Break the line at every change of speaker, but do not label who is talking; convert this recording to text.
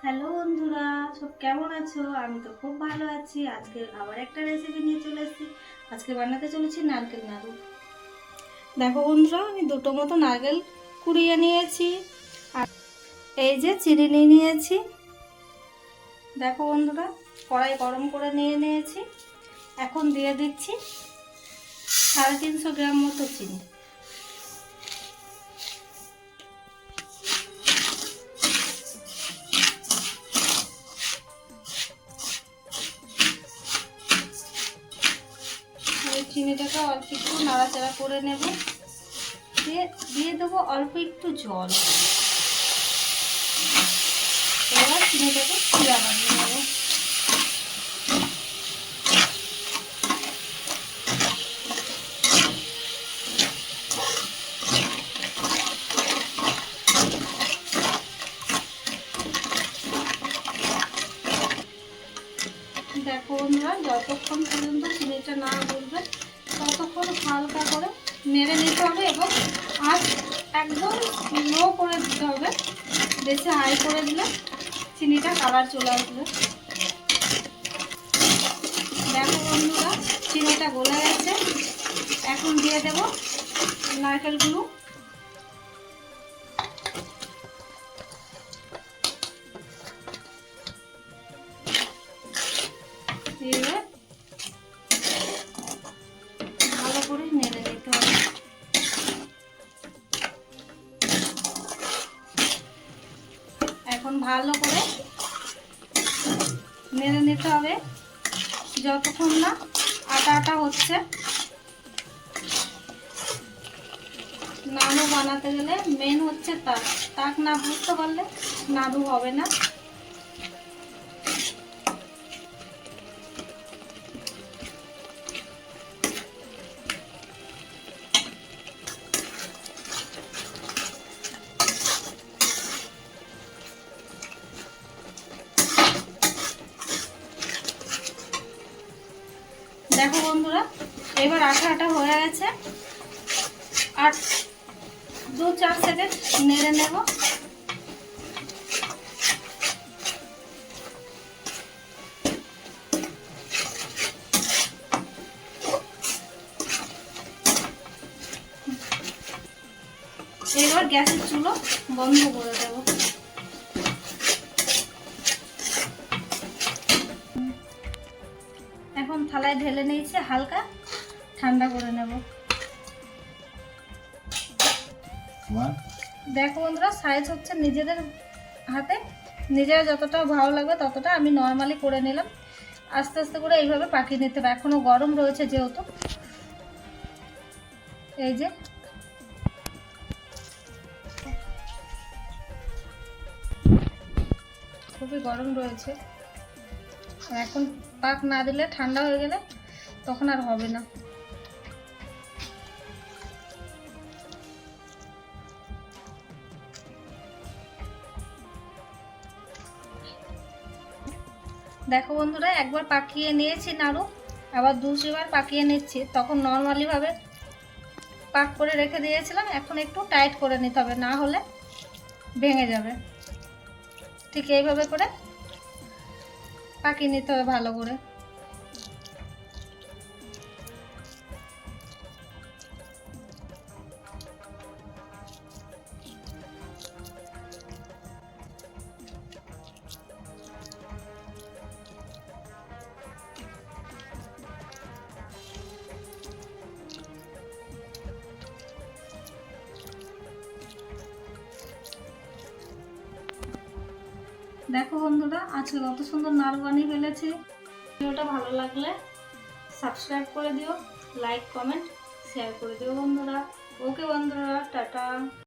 Hello বন্ধুরা, সব কেমন আছো? আমি তো খুব ভালো আছি। আজকে আবার একটা রেসিপি নিয়ে চলে এসেছি। আজকে বানাতে চলেছি নারকেল নাড়ু। দেখো বন্ধুরা, আমি দুটো মতো নারকেল কুড়িয়ে নিয়েছি আর এই যে চিনি নিয়ে নিয়েছি। দেখো বন্ধুরা, কড়াই গরম করে নিয়ে নিয়েছি। এখন দিয়ে দিচ্ছি 350 গ্রাম মতো চিনি। চিনিটাকে অল্প একটু নাড়াচাড়া করে নেব। দিয়ে দেবো অল্প একটু জল। এবার চিনিটাকে শিরা বানিয়ে নেব। দেখো বন্ধুরা, যতক্ষণ পর্যন্ত চিনিটা না গলবে ততক্ষণ হালকা করে নেড়ে নিতে হবে এবং আঁচ একদম লো করে দিতে হবে। বেশি হাই করে দিলে চিনিটা কালার চলে আসবে। দেখো বন্ধুরা, চিনিটা গলে গেছে। এখন দিয়ে দেব নারকেলগুলো। দিয়ে ভালো করে নেড়ে নিতে হবে। এখন ভালো করে নেড়ে নিতে হবে যতক্ষণ না আটা আটা হচ্ছে। নাড়ু বানাতে গেলে মেন হচ্ছে তাক না বুঝতে পারলে নাড়ু হবে না। দেখো বন্ধুরা, এবার আটা আটা হয়ে গেছে। আর 2-4 সেকেন্ড নেড়ে নেব। এবার গ্যাসের চুলো বন্ধ করে দেব। এখন থালায় ঢেলে নিয়েছি, হালকা ঠান্ডা করে নেব। দেখো বন্ধুরা, সাইজ হচ্ছে নিজেদের হাতে, নিজেরা যতটা ভালো লাগবে ততটা। আমি নর্মালি করে নিলাম। আস্তে আস্তে করে এইভাবে পাকিয়ে নিতে হবে। এখনো গরম রয়েছে যেহেতু, এই যে খুবই গরম রয়েছে। এখন পাক না দিলে ঠান্ডা হয়ে গেলে তখন আর হবে না। দেখো বন্ধুরা, একবার পাকিয়ে নিয়েছি নাড়ু, আবার দুবার পাকিয়ে নিচ্ছি। তখন নর্মালি ভাবে পাক করে রেখে দিয়েছিলাম। এখন একটু টাইট করে নিতে হবে, না হলে ভেঙে যাবে। ঠিক এইভাবে করে পাকিয়ে নিতে হবে ভালো করে। দেখো বন্ধুরা, আজকে কত সুন্দর নাড়ু বানিয়ে ফেলেছি। ভিডিওটা ভালো লাগলে সাবস্ক্রাইব করে দিও, লাইক কমেন্ট শেয়ার করে দিও বন্ধুরা। ওকে বন্ধুরা, টাটা।